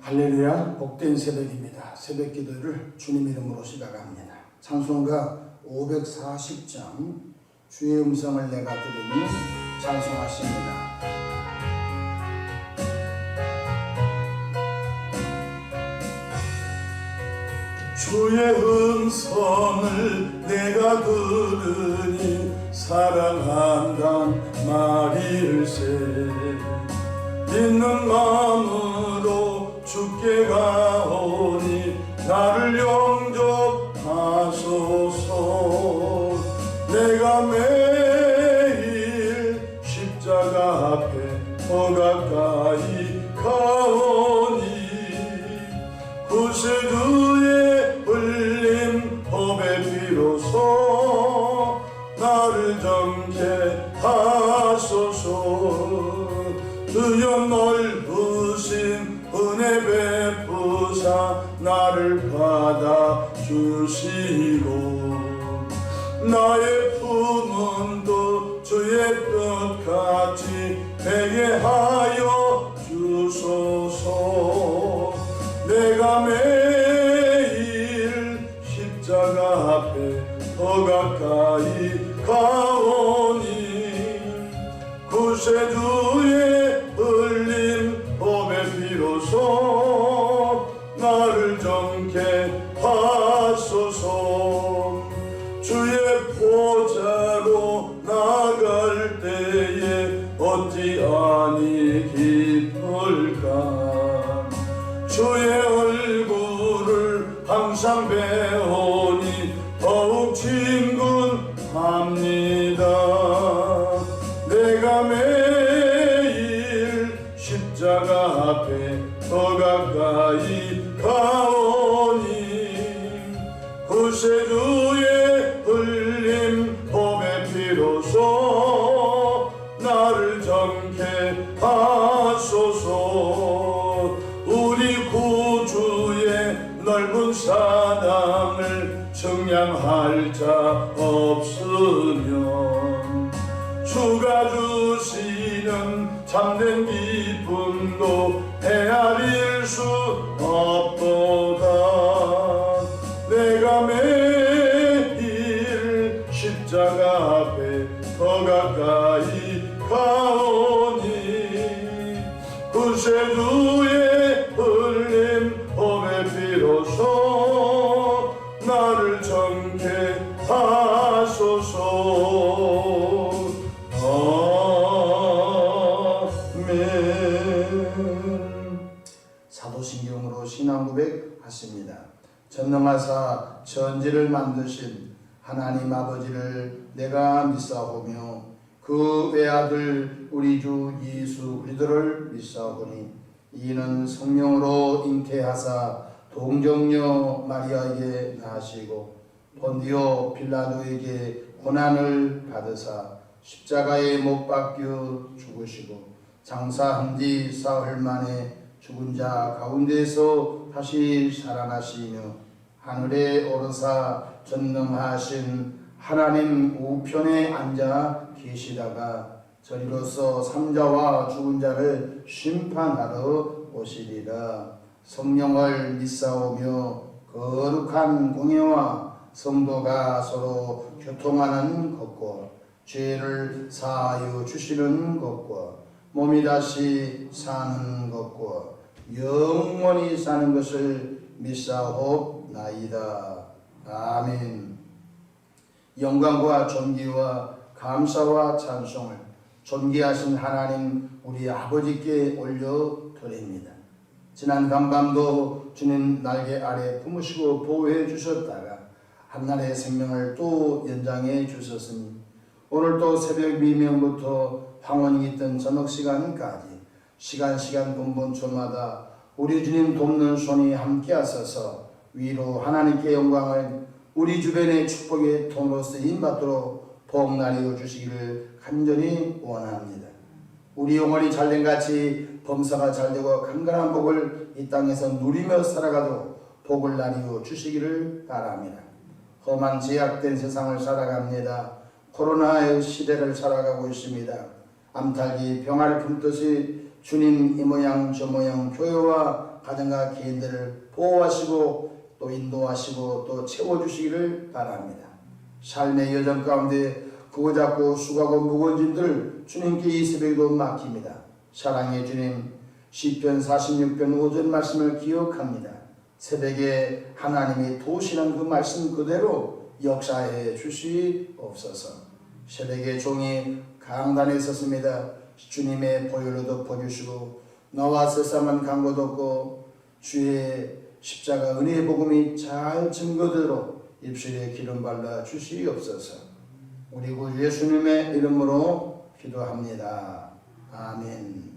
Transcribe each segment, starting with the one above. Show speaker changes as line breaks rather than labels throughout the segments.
할렐루야, 복된 새벽입니다. 새벽 기도를 주님 이름으로 시작합니다. 찬송가 540장 주의 음성을 내가 들으니 찬송하십니다. 주의 음성을 내가 들으니 사랑한단 말일세. 있는 마음으로 주께 가오니 나를 영접하소서. 내가 매일 십자가 앞에 더 가까이 가오니 구세주의 흘린 법의 피로서 나를 정케 하소서. 주여 넓으신 은혜 베푸사 나를 받아주시고 나의 품은도 주의 뜻같이 되게 하여 주소서. 내가 매일 십자가 앞에 더 가까이 가오니 구세주의 흘린 법의 피로서 나를 정케 하소서. 주의 보좌로 나갈 때에 어찌 아니 기쁠까. 주의 얼굴을 항상 배우니 더욱 친근합니다. 내가 매일 십자가 앞에 더 가까이 가오니 구세주의 흘린 법의 피로서 나를 정케 하소서. 우리 구주의 넓은 사랑을 청량할 자 없으면 주가 주시는 참된 기쁨도 헤아릴 수 없도다. 내가 매일 십자가 앞에 더 가까이 가오니 구세주의 흘린 법의 피로서 나를 정케 하소서. 사도신경으로 신앙 고백하십니다. 전능하사 천지를 만드신 하나님 아버지를 내가 믿사오며 그 외아들 우리 주 예수 그리스도를 믿사오니 이는 성령으로 잉태하사 동정녀 마리아에게 낳으시고 본디오 빌라도에게 고난을 받으사 십자가에 못 박혀 죽으시고 장사한 지 사흘 만에 죽은 자 가운데서 다시 살아나시며 하늘에 오르사 전능하신 하나님 우편에 앉아 계시다가 저리로서 삼자와 죽은 자를 심판하러 오시리라. 성령을 믿사오며 거룩한 공예와 성도가 서로 교통하는 것과 죄를 사하여 주시는 것과 몸이 다시 사는 것과 영원히 사는 것을 믿사옵나이다. 아멘. 영광과 존귀와 감사와 찬송을 존귀하신 하나님 우리 아버지께 올려드립니다. 지난 간밤도 주님 날개 아래 품으시고 보호해 주셨다가 한날의 생명을 또 연장해 주셨으니 오늘 또 새벽 미명부터 황혼이 있던 저녁 시간까지 시간 분분초마다 우리 주님 돕는 손이 함께 하셔서 위로 하나님께 영광을 우리 주변의 축복의 통로 쓰임받도록 복날이어 주시기를 간절히 원합니다. 우리 영혼이 잘된 같이 범사가 잘되고 강건한 복을 이 땅에서 누리며 살아가도 복을 나뉘어 주시기를 바랍니다. 험한 제약된 세상을 살아갑니다. 코로나의 시대를 살아가고 있습니다. 암탉이 병아를 품듯이 주님 이 모양 저 모양 교회와 가정과 개인들을 보호하시고 또 인도하시고 또 채워주시기를 바랍니다. 삶의 여정 가운데 그거잡고 수고하고 무거운 짐들 주님께 이 새벽에도 맡깁니다. 사랑의 주님, 시편 46편 5절 말씀을 기억합니다. 새벽에 하나님이 도우시는 그 말씀 그대로 역사해 주시옵소서. 새벽에 종이 강단에 섰습니다. 주님의 보혈로 덮어주시고 너와 세상은 강고 덮고 주의 십자가 은혜의 복음이 잘 증거되도록 입술에 기름 발라 주시옵소서. 우리 구 예수님의 이름으로 기도합니다. 아멘.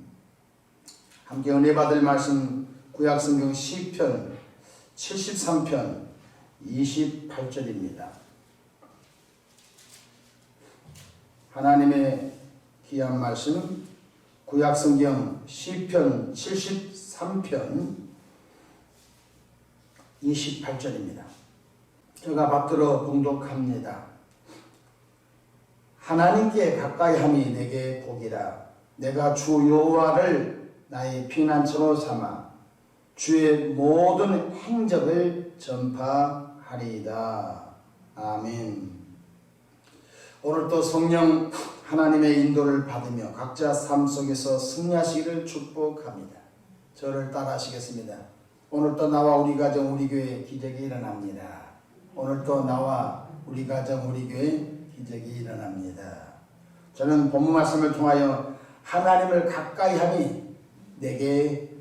함께 은혜 받을 말씀 구약성경 시편 73편 28절입니다. 하나님의 귀한 말씀 구약성경 시편 73편 28절입니다. 제가 받들어 봉독합니다. 하나님께 가까이함이 내게 복이라. 내가 주 여호와를 나의 피난처로 삼아 주의 모든 행적을 전파하리이다. 아멘. 오늘도 성령 하나님의 인도를 받으며 각자 삶 속에서 승리하시기를 축복합니다. 저를 따라하시겠습니다. 오늘도 나와 우리 가정 우리 교회 기적이 일어납니다. 오늘도 나와 우리 가정 우리 교회 기적이 일어납니다. 저는 본문 말씀을 통하여 하나님을 가까이하니 내게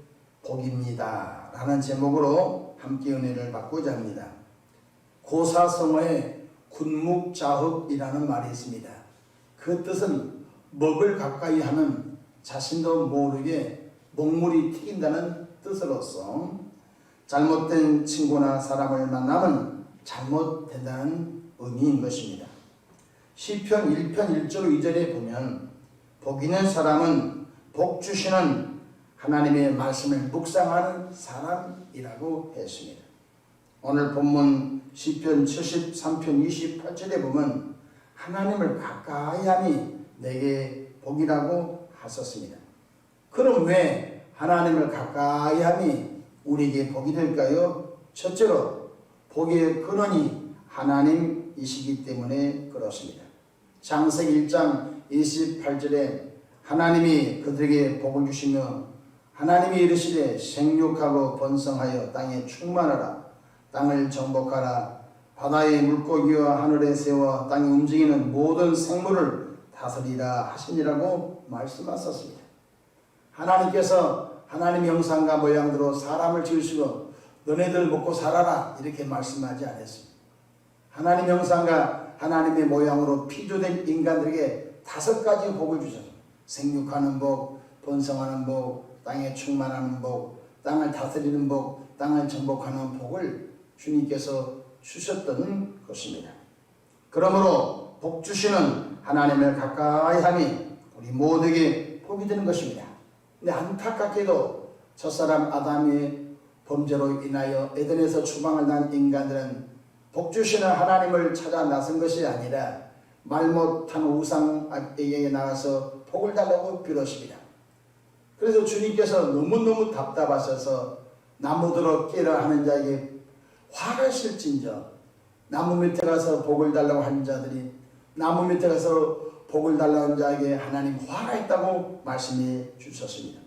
복입니다 라는 제목으로 함께 은혜를 받고자 합니다. 고사성어에 군묵자흡이라는 말이 있습니다. 그 뜻은 먹을 가까이 하면 자신도 모르게 먹물이 튀긴다는 뜻으로서 잘못된 친구나 사람을 만나면 잘못된다는 의미인 것입니다. 시편 1편 1절 2절에 보면 복 있는 사람은 복 주시는 하나님의 말씀을 묵상하는 사람이라고 했습니다. 오늘 본문 시편 73편 28절에 보면 하나님을 가까이 하니 내게 복이라고 하셨습니다. 그럼 왜 하나님을 가까이 하니 우리에게 복이 될까요? 첫째로 복의 근원이 하나님이시기 때문에 그렇습니다. 창세기 1장 28절에 하나님이 그들에게 복을 주시며 하나님이 이르시되 생육하고 번성하여 땅에 충만하라. 땅을 정복하라. 바다의 물고기와 하늘의 새와 땅에 움직이는 모든 생물을 다스리라 하시니라고 말씀하셨습니다. 하나님께서 하나님의 형상과 모양대로 사람을 지으시고 너네들 먹고 살아라 이렇게 말씀하지 않았습니다. 하나님의 형상과 하나님의 모양으로 피조된 인간들에게 5가지 복을 주셨습니다. 생육하는 복, 번성하는 복, 땅에 충만하는 복, 땅을 다스리는 복, 땅을 정복하는 복을 주님께서 주셨던 것입니다. 그러므로 복 주시는 하나님을 가까이 하니 우리 모두에게 복이 되는 것입니다. 근데 안타깝게도 첫사람 아담의 범죄로 인하여 에덴에서 추방을 난 인간들은 복 주시는 하나님을 찾아 나선 것이 아니라 말 못한 우상에게 나가서 복을 달라고 빌었습니다. 그래서 주님께서 너무너무 답답하셔서 나무들어 깨라 하는 자에게 화가 실진저 나무 밑에 가서 복을 달라고 하는 자들이 나무 밑에 가서 복을 달라고 하는 자에게 하나님 화가 있다고 말씀해 주셨습니다.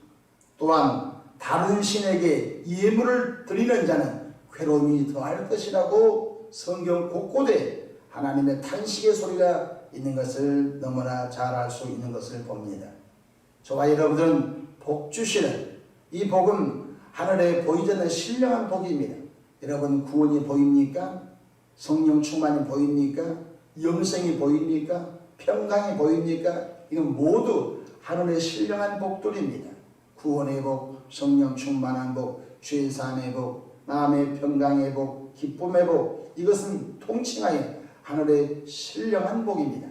또한 다른 신에게 예물을 드리는 자는 괴로움이 더할 것이라고 성경 곳곳에 하나님의 탄식의 소리가 있는 것을 너무나 잘 알 수 있는 것을 봅니다. 저와 여러분들은 복 주시는 이 복은 하늘에 보이지 않는 신령한 복입니다. 여러분 구원이 보입니까? 성령 충만이 보입니까? 영생이 보입니까? 평강이 보입니까? 이건 모두 하늘의 신령한 복들입니다. 구원의 복, 성령 충만한 복, 죄사함의 복, 마음의 평강의 복, 기쁨의 복, 이것은 통칭하여 하늘의 신령한 복입니다.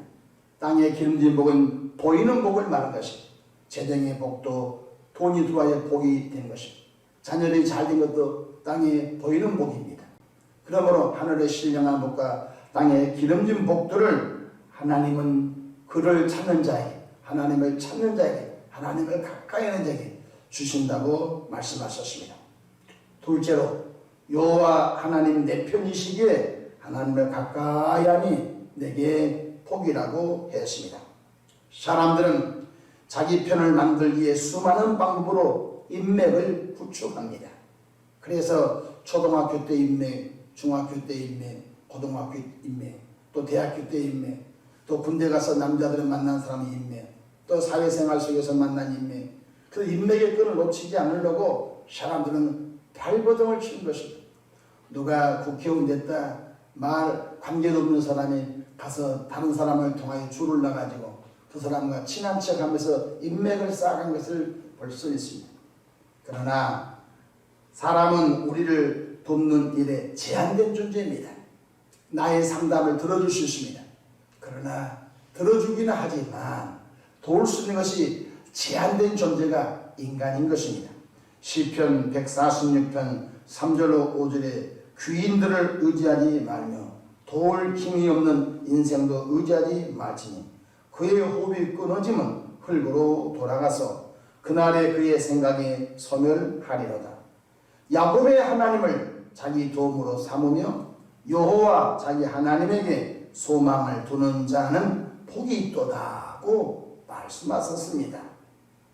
땅의 기름진 복은 보이는 복을 말하는 것입니다. 재정의 복도 돈이 들어와야 복이 되는 것입니다. 자녀들이 잘된 것도 땅에 보이는 복입니다. 그러므로 하늘의 신령한 복과 땅의 기름진 복들을 하나님은 그를 찾는 자에게, 하나님을 찾는 자에게, 하나님을 가까이 하는 자에게 주신다고 말씀하셨습니다. 둘째로 여호와 하나님 내 편이시기에 하나님을 가까이 하니 내게 복이라고 했습니다. 사람들은 자기 편을 만들기 위해 수많은 방법으로 인맥을 구축합니다. 그래서 초등학교 때 인맥, 중학교 때 인맥, 고등학교 인맥, 또 대학교 때 인맥, 또 군대 가서 남자들을 만난 사람의 인맥, 또 사회생활 속에서 만난 인맥, 그 인맥의 끈을 놓치지 않으려고 사람들은 발버둥을 치는 것입니다. 누가 국회의원 됐다 말 관계도 없는 사람이 가서 다른 사람을 통하여 줄을 나가지고 그 사람과 친한 척하면서 인맥을 쌓아간 것을 볼 수 있습니다. 그러나 사람은 우리를 돕는 일에 제한된 존재입니다. 나의 상담을 들어줄 수 있습니다. 그러나 들어주기는 하지만 도울 수 있는 것이 제한된 존재가 인간인 것입니다. 시편 146편 3절로 5절에 귀인들을 의지하지 말며 도울 힘이 없는 인생도 의지하지 말지니 그의 호흡이 끊어지면 흙으로 돌아가서 그날에 그의 생각이 소멸하리로다. 야곱의 하나님을 자기 도움으로 삼으며 여호와 자기 하나님에게 소망을 두는 자는 복이 있도다고 말씀하셨습니다.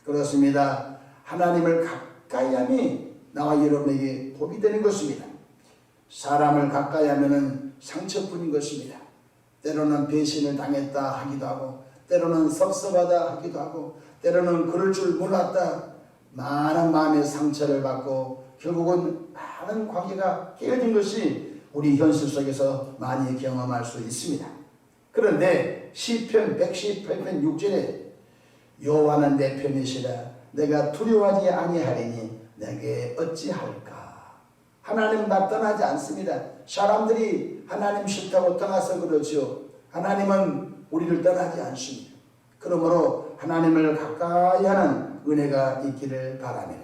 그렇습니다. 하나님을 가까이 함이 나와 여러분에게 복이 되는 것입니다. 사람을 가까이 하면은 상처뿐인 것입니다. 때로는 배신을 당했다 하기도 하고, 때로는 섭섭하다 하기도 하고, 때로는 그럴 줄 몰랐다, 많은 마음의 상처를 받고 결국은 많은 관계가 깨어진 것이 우리 현실 속에서 많이 경험할 수 있습니다. 그런데 시편 118편 6절에 여호와는 내 편이시라 내가 두려워하지 아니하리니 내게 어찌할까. 하나님 나 떠나지 않습니다. 사람들이 하나님 싫다고 떠나서 그렇죠. 하나님은 우리를 떠나지 않습니다. 그러므로 하나님을 가까이 하는 은혜가 있기를 바랍니다.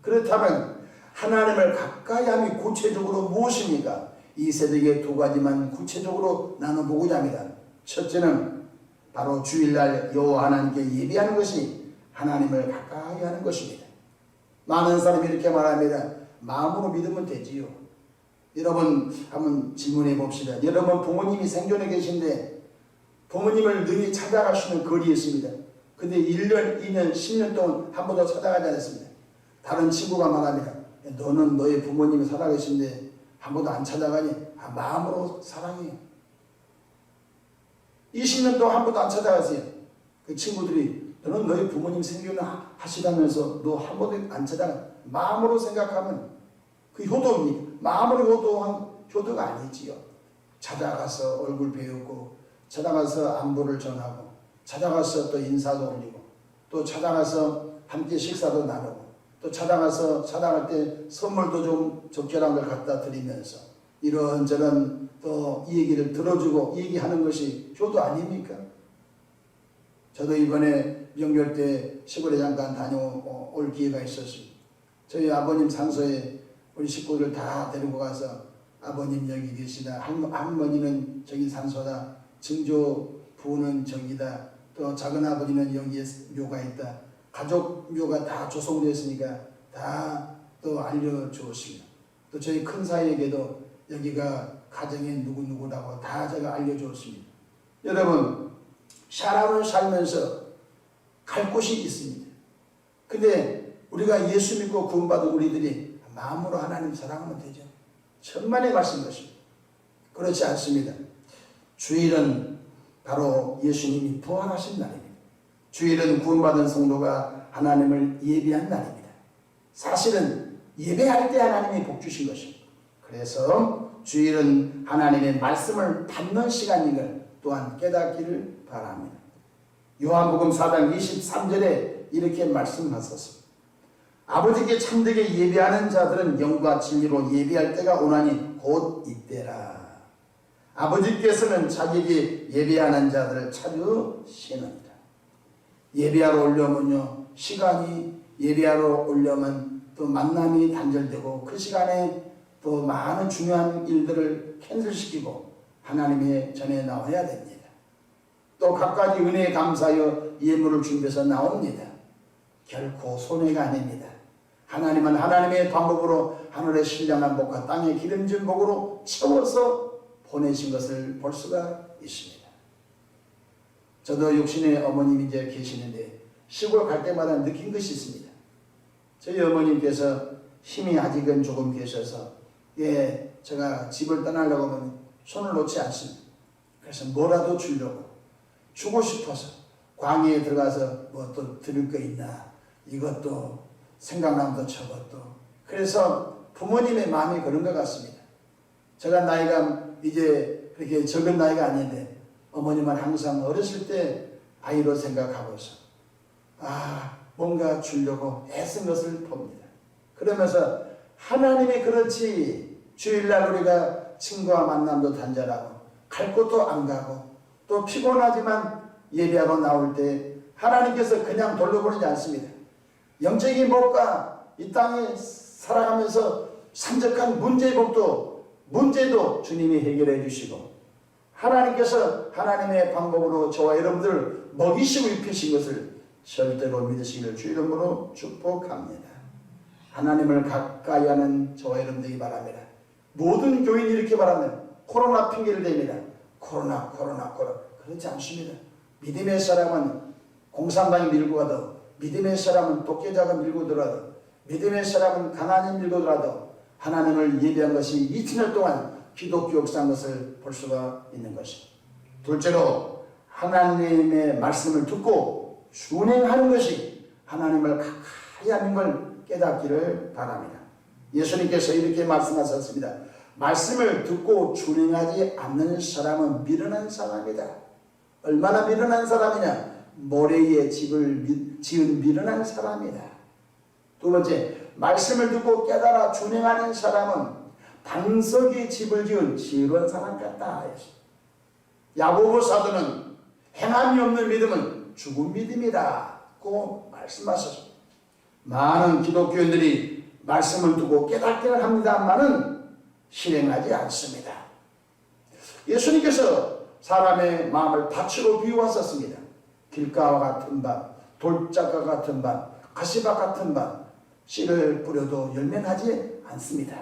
그렇다면 하나님을 가까이 함이 구체적으로 무엇입니까? 이 세대에 두 가지만 구체적으로 나눠보고자 합니다. 첫째는 바로 주일날 여호와 하나님께 예배하는 것이 하나님을 가까이 하는 것입니다. 많은 사람이 이렇게 말합니다. 마음으로 믿으면 되지요. 여러분 한번 질문해 봅시다. 여러분 부모님이 생존해 계신데 부모님을 능히 찾아갈 수 있는 거리에 있습니다. 근데 1년, 2년, 10년 동안 한 번도 찾아가지 않았습니다. 다른 친구가 말합니다. 너는 너의 부모님이 살아계신데 한 번도 안 찾아가니? 마음으로 사랑해요. 20년 동안 한 번도 안 찾아가세요. 그 친구들이 너는 너희 부모님 생존하시다면서 너 한 번도 안 찾아가. 마음으로 생각하면 그 효도입니다. 마음으로 효도한 효도가 아니지요. 찾아가서 얼굴 배우고 찾아가서 안부를 전하고 찾아가서 또 인사도 올리고 또 찾아가서 함께 식사도 나누고 또 찾아가서 찾아갈 때 선물도 좀 적절한 걸 갖다 드리면서 이런저런 또 이 얘기를 들어주고 얘기하는 것이 효도 아닙니까? 저도 이번에 명절 때 시골에 잠깐 다녀올 기회가 있었습니다. 저희 아버님 산소에 우리 식구들 다 데리고 가서 아버님 여기 계시다, 할머니는 저기 산소다, 증조 부는 저기다, 또 작은 아버지는 여기에 묘가 있다, 가족 묘가 다 조성되어 있으니까 다 또 알려주었습니다. 또 저희 큰 사이에게도 여기가 가정의 누구누구라고 다 제가 알려주었습니다. 여러분 사람을 살면서 갈 곳이 있습니다. 근데 우리가 예수 믿고 구원받은 우리들이 마음으로 하나님 사랑하면 되죠. 천만의 말씀 것입니다. 그렇지 않습니다. 주일은 바로 예수님이 부활하신 날입니다. 주일은 구원받은 성도가 하나님을 예배한 날입니다. 사실은 예배할 때 하나님이 복 주신 것입니다. 그래서 주일은 하나님의 말씀을 받는 시간인 걸 또한 깨닫기를 바랍니다. 요한복음 4장 23절에 이렇게 말씀하셨습니다. 아버지께 참되게 예배하는 자들은 영과 진리로 예배할 때가 오나니 곧 이때라. 아버지께서는 자기에게 예배하는 자들을 찾으시느니라. 예배하러 오려면요, 시간이 예배하러 오려면 또 만남이 단절되고 그 시간에 또 많은 중요한 일들을 캔슬시키고 하나님의 전에 나와야 됩니다. 또 각가지 은혜에 감사하여 예물을 준비해서 나옵니다. 결코 손해가 아닙니다. 하나님은 하나님의 방법으로 하늘의 신령한 복과 땅의 기름진 복으로 채워서 보내신 것을 볼 수가 있습니다. 저도 육신의 어머님이 이제 계시는데 시골 갈 때마다 느낀 것이 있습니다. 저희 어머님께서 힘이 아직은 조금 계셔서 제가 집을 떠나려고 하면 손을 놓지 않습니다. 그래서 뭐라도 주려고 주고 싶어서 광야에 들어가서 뭐 또 들을 거 있나 이것도 생각나면 또 저것도. 그래서 부모님의 마음이 그런 것 같습니다. 제가 나이가 이제 그렇게 적은 나이가 아닌데 어머님은 항상 어렸을 때 아이로 생각하고서 뭔가 주려고 애쓴 것을 봅니다. 그러면서 하나님이 그렇지 주일날 우리가 친구와 만남도 단절하고 갈 곳도 안 가고 또 피곤하지만 예배하고 나올 때 하나님께서 그냥 돌려보내지 않습니다. 영적인 복과 이 땅에 살아가면서 산적한 문제도 주님이 해결해 주시고 하나님께서 하나님의 방법으로 저와 여러분들 먹이시고 입히신 것을 절대로 믿으시기를 주 이름으로 축복합니다. 하나님을 가까이 하는 저와 여러분들이 바랍니다. 모든 교인이 이렇게 바랍니다. 코로나 핑계를 댑니다. 코로나. 그렇지 않습니다. 믿음의 사람은 공산당이 밀고 가도, 믿음의 사람은 독재자가 밀고 들어도, 믿음의 사람은 가난이 밀고 들어도 하나님을 예배한 것이 이튿날 동안 기독교 역사한 것을 볼 수가 있는 것입니다. 둘째로 하나님의 말씀을 듣고 준행하는 것이 하나님을 가까이 하는 걸 깨닫기를 바랍니다. 예수님께서 이렇게 말씀하셨습니다. 말씀을 듣고 준행하지 않는 사람은 미련한 사람이다. 얼마나 미련한 사람이냐? 모래 위에 집을 지은 미련한 사람이다. 두 번째, 말씀을 듣고 깨달아 준행하는 사람은 반석에 집을 지은 지혜로운 사람 같다. 야고보 사도는 행함이 없는 믿음은 죽은 믿음이라고 말씀하셨습니다. 많은 기독교인들이 말씀을 두고 깨닫기를 합니다만은 실행하지 않습니다. 예수님께서 사람의 마음을 밭으로 비유하셨습니다. 길가와 같은 밭, 돌짝과 같은 밭, 가시밭 같은 밭, 씨를 뿌려도 열매나지 않습니다.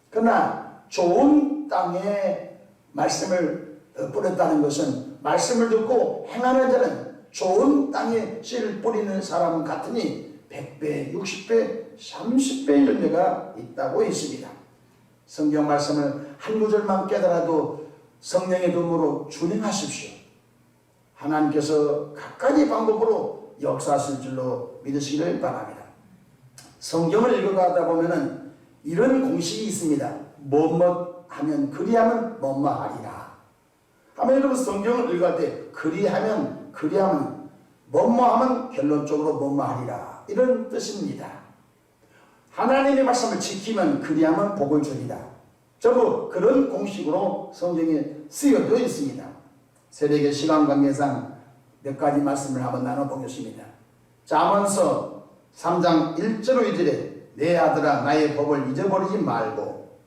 그러나 좋은 땅에 말씀을 뿌렸다는 것은 말씀을 듣고 행하는 자는 좋은 땅에 씨를 뿌리는 사람 같으니 100배, 60배, 30배 열매가 있다고 있습니다. 성경 말씀을 한 구절만 깨달아도 성령의 도움으로 준행하십시오. 하나님께서 각가지 방법으로 역사하실 줄로 믿으시기를 바랍니다. 성경을 읽어가다 보면은 이런 공식이 있습니다. 뭐뭐 하면 그리하면 뭐뭐 하리라. 아마 여러분 성경을 읽을 때 그리하면 뭐뭐 하면 결론적으로 뭐뭐 하리라 이런 뜻입니다. 하나님의 말씀을 지키면 그리하면 복을 주리라. 전부 그런 공식으로 성경에 쓰여져 있습니다. 새벽의 시간 관계상 몇 가지 말씀을 한번 나눠보겠습니다. 잠언서 3장 1절로 2절에 내 아들아 나의 법을 잊어버리지 말고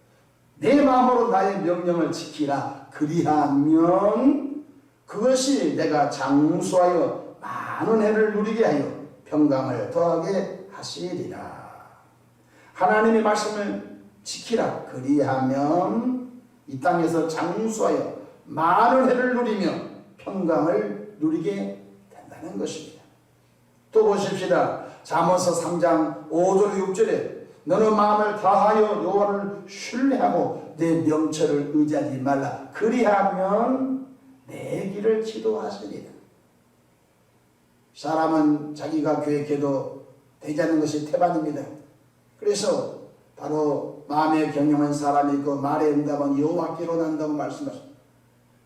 내 마음으로 나의 명령을 지키라. 그리하면 그것이 내가 장수하여 많은 해를 누리게 하여 평강을 더하게 하시리라. 하나님의 말씀을 지키라. 그리하면 이 땅에서 장수하여 많은 해를 누리며 평강을 누리게 된다는 것입니다. 또 보십시다. 잠언서 3장 5절 6절에 너는 마음을 다하여 여호와를 신뢰하고 내 명철을 의지하지 말라. 그리하면 내 길을 지도하시리라. 사람은 자기가 계획해도 되지 않는 것이 태반입니다. 그래서 바로 마음에 경영한 사람이 있고 말에 응답은 여호와께로 난다고 말씀하십니다.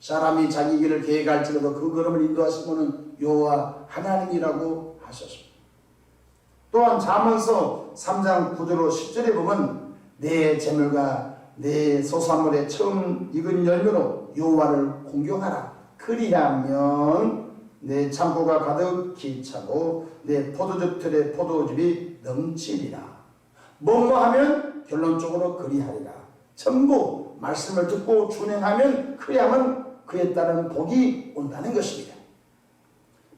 사람이 자기 길을 계획할지라도 그 걸음을 인도하신 분은 여호와 하나님이라고 하셨습니다. 또한 잠언서 3장 9절로 10절에 보면 내 재물과 내 소산물의 처음 익은 열매로 여호와를 공경하라. 그리하면 내 창고가 가득히 차고 내 포도즙 틀에 포도즙이 넘치리라. 뭐뭐 하면 결론적으로 그리하리라. 전부 말씀을 듣고 준행하면 그리하면 그에 따른 복이 온다는 것입니다.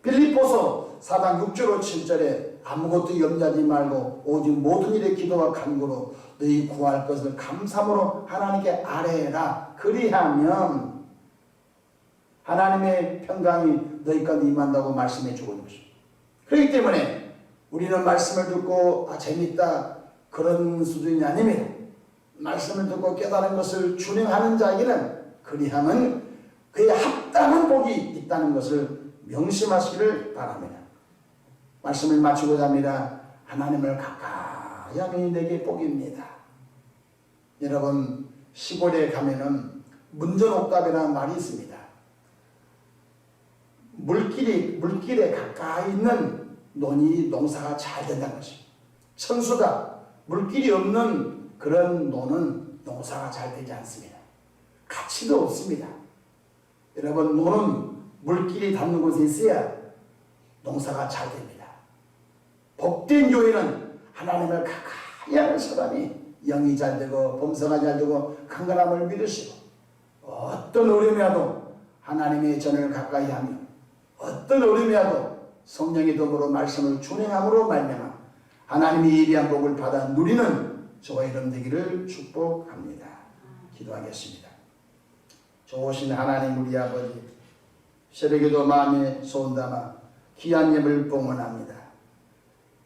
빌립보서 4장 6절로 7절에 아무것도 염려하지 말고 오직 모든 일에 기도와 간구로 너희 구할 것을 감사함으로 하나님께 아뢰라. 그리하면 하나님의 평강이 너희 가운데 임한다고 말씀해 주고 있는 것입니다. 그렇기 때문에 우리는 말씀을 듣고 재밌다 그런 수준이 아닙니다. 말씀을 듣고 깨달은 것을 준행하는 자에게는 그리하면 그에 합당한 복이 있다는 것을 명심하시기를 바랍니다. 말씀을 마치고자 합니다. 하나님을 가까이 하면 내게 복입니다. 여러분, 시골에 가면은 문전옥답이라는 말이 있습니다. 물길에 가까이 있는 논이 농사가 잘 된다는 것입니다. 천수다. 물길이 없는 그런 논은 농사가 잘 되지 않습니다. 가치도 없습니다. 여러분, 논은 물길이 닿는 곳에 있어야 농사가 잘 됩니다. 복된 교회는 하나님을 가까이 하는 사람이 영이 잘 되고 범사가 잘 되고 강건함을 믿으시고 어떤 어려움이 와도 하나님의 전을 가까이 하며 어떤 어려움이 와도 성령의 도구로 말씀을 준행함으로 말미암아 하나님이 예비한 복을 받아 누리는 저와 여러분 되기를 축복합니다. 기도하겠습니다. 좋으신 하나님 우리 아버지, 새벽에도 마음에 소원 담아 귀한 예물 봉헌합니다.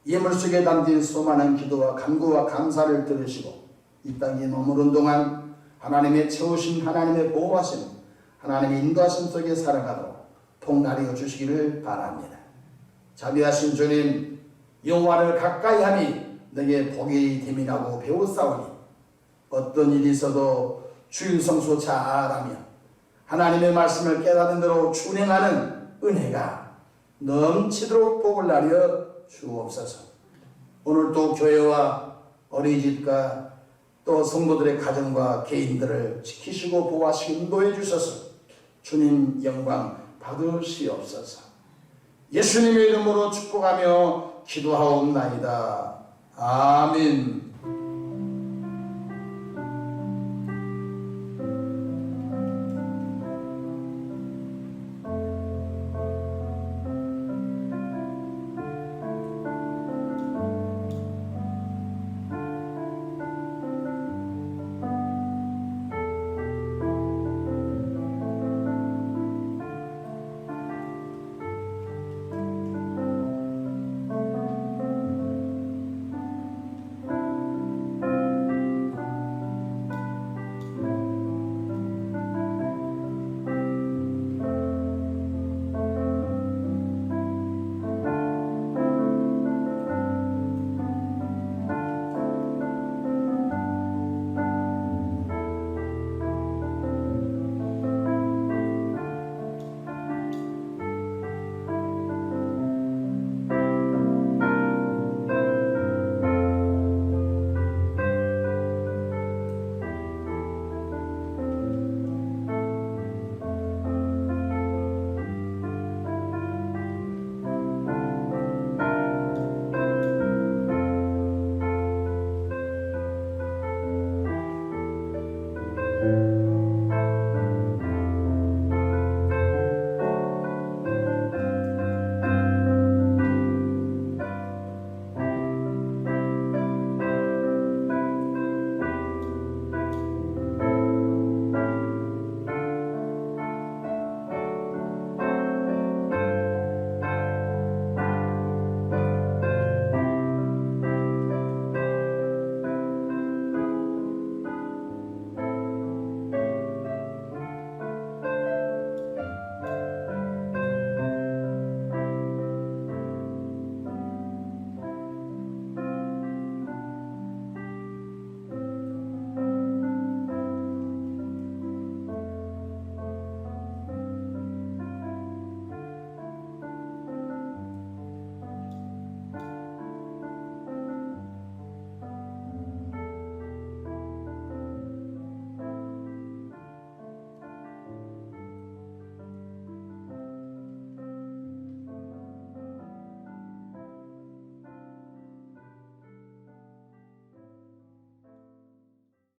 예물 속에 담긴 수많은 기도와 간구와 감사를 들으시고 이 땅에 머무른 동안 하나님의 채우신 하나님의 보호하심, 하나님의 인도하심 속에 살아가도록 통달하여 주시기를 바랍니다. 자비하신 주님, 여호와를 가까이 하니 내게 복이 됨이라고 배웠사오니 어떤 일이 있어도 주일 성수 잘하며 하나님의 말씀을 깨닫는 대로 준행하는 은혜가 넘치도록 복을 나려 주옵소서. 오늘 또 교회와 어린이집과 또 성도들의 가정과 개인들을 지키시고 보호하시고 인도해 주셔서 주님 영광 받으시옵소서. 예수님의 이름으로 축복하며 기도하옵나이다. 아멘.